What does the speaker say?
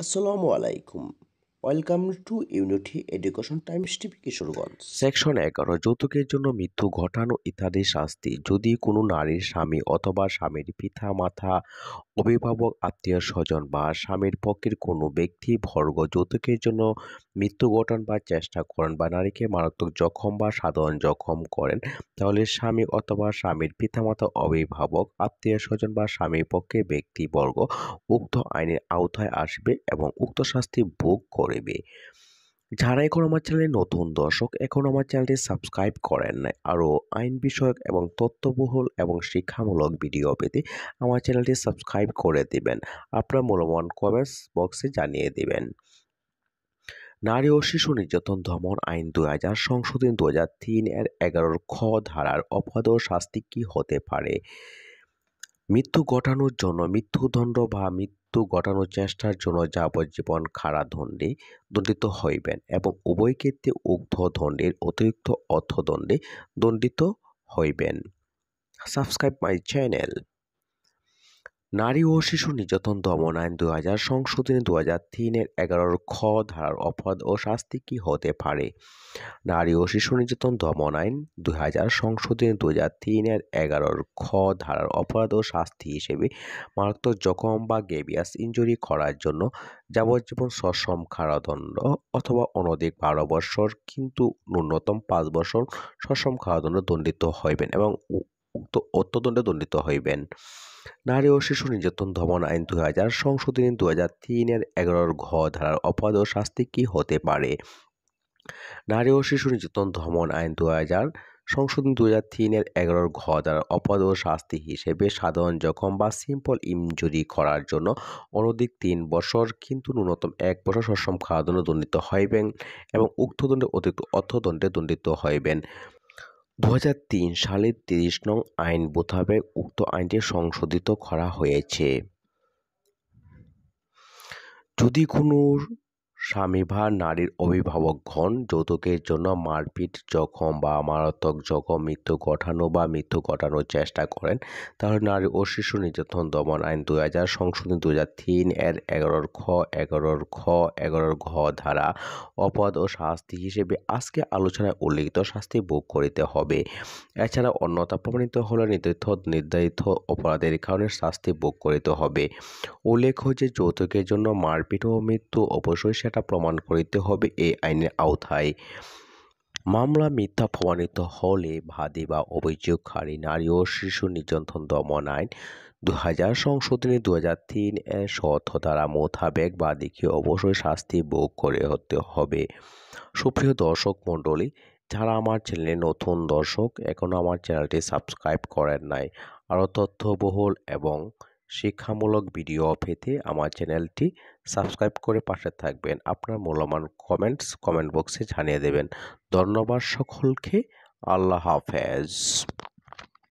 আসসালামু আলাইকুম। Welcome to unity education Times TV Kishoreganj. Section 11 যৌতুকের জন্য মৃত্যু ঘটানো ইত্যাদি শাস্তি। যদি কোনো নারীর স্বামী অথবা স্বামীর পিতা মাতা অভিভাবক আত্মীয় স্বজন বা স্বামীর পক্ষের কোনো ব্যক্তি বর্গ যৌতুকের জন্য মৃত্যু ঘটান বা চেষ্টা করেন বা নারীকে মারাত্মক জখম বা সাধারণ জখম করেন, তাহলে স্বামী অথবা স্বামীর পিতামাতা অভিভাবক আত্মীয় স্বজন বা স্বামীর পক্ষে ব্যক্তিবর্গ উক্ত আইনের আওতায় আসবে এবং উক্ত শাস্তি ভোগ করবে। যারা এখন আমার চ্যানেলে নতুন দর্শক, এখন আমার চ্যানেলটি সাবস্ক্রাইব করেন নাই, আরও আইন বিষয়ক এবং তথ্যবহুল এবং শিক্ষামূলক ভিডিও পেতে আমার চ্যানেলটি সাবস্ক্রাইব করে দিবেন। আপনার মূল্যবান কমেন্টস বক্সে জানিয়ে দিবেন। নারী ও শিশু নির্যাতন দমন আইন 2000 সংশোধনী 2003 এর 11 খ ধারার অপরাধ ও শাস্তি কি হতে পারে? মৃত্যু ঘটানোর জন্য মৃত্যুদণ্ড বা মৃত্যু ঘটানোর চেষ্টার জন্য যাবজ্জীবন কারাদণ্ডে দণ্ডিত হইবেন এবং উভয় ক্ষেত্রে উক্ত দণ্ডের অতিরিক্ত অর্থদণ্ডে দণ্ডিত হইবেন। Subscribe my channel. নারী ও শিশু নির্যাতন দমন আইন 2000 সংশোধনী 2003 এর 11 খ ধারার অপরাধ ও শাস্তি কি হতে পারে? নারী ও শিশু নির্যাতন দমন আইন 2000 সংশোধনী 2003 এর 11 খ ধারার অপরাধ ও শাস্তি হিসেবে মারাত্মক জখম বা গ্রেভিয়াস ইনজুরি করার জন্য যাবজ্জীবন সশ্রম কারাদণ্ড অথবা অনধিক 12 বছর কিন্তু ন্যূনতম 5 বছর সশ্রম কারাদণ্ড দণ্ডিত হইবেন এবং উক্ত অর্থদণ্ডে দণ্ডিত হইবেন। নারী ও শিশু নির্যাতন দমন আইন 2000 সংশোধনী 2003 এর 11 ঘ ধারার অপরাধ ও শাস্তি কি হতে পারে? নারী ও শিশু নির্যাতন দমন আইন 2000 সংশোধনী 2003 এর 11 ঘ ধারার অপরাধ ও শাস্তি হিসেবে সাধারণ জখম বা সিম্পল ইনজুরি করার জন্য অনধিক 3 বছর কিন্তু ন্যূনতম 1 বছর সশ্রম কারাদণ্ড দণ্ডিত হইবেন এবং উক্ত দণ্ডে অতিরিক্ত অর্থদণ্ডে দণ্ডিত হইবেন। 2003 সালের 30 নং আইন মোতাবেক উক্ত আইনটি সংশোধিত করা হয়েছে। যদি কোনো স্বামী বা নারীর অভিভাবকগণ যৌতুকের জন্য মারপিট, জখম বা মারাত্মক জখম, মৃত্যু ঘটানো বা মৃত্যু ঘটানোর চেষ্টা করেন, তাহলে নারী ও শিশু নির্যাতন দমন আইন 2000 সংশোধনী 2003 এর 11 খ, 11 খ, 11 ঘ ধারা অপরাধ ও শাস্তি হিসেবে আজকে আলোচনায় উল্লিখিত শাস্তি ভোগ করিতে হবে। এছাড়া অন্যথা প্রমাণিত হলে নির্ধারিত অপরাধের কারণে শাস্তি ভোগ করিতে হবে। উল্লেখ্য যে যৌতুকের জন্য মারপিট ও মৃত্যু অবশ্যই সেটা প্রমাণ করিতে হবে এই আইনের আওতায়। মামলা মিথ্যা প্রমাণিত হলে বাদী বা অভিযোগকারী নারী ও শিশু নির্যাতন দমন আইন 2000 সংশোধনী 2003 এর শর্ত ধারা মোতাবেক বাদীকে অবশ্যই শাস্তি ভোগ করে হতে হবে। সুপ্রিয় দর্শক মণ্ডলী, যারা আমার চ্যানেলে নতুন দর্শক, এখনও আমার চ্যানেলটি সাবস্ক্রাইব করেন নাই, আরও তথ্যবহুল এবং শিক্ষামূলক ভিডিও পেতে আমার চ্যানেলটি সাবস্ক্রাইব করে পাশে থাকবেন। আপনার মূল্যবান কমেন্ট বক্সে জানিয়ে দেবেন। ধন্যবাদ সকলকে। আল্লাহ হাফেজ।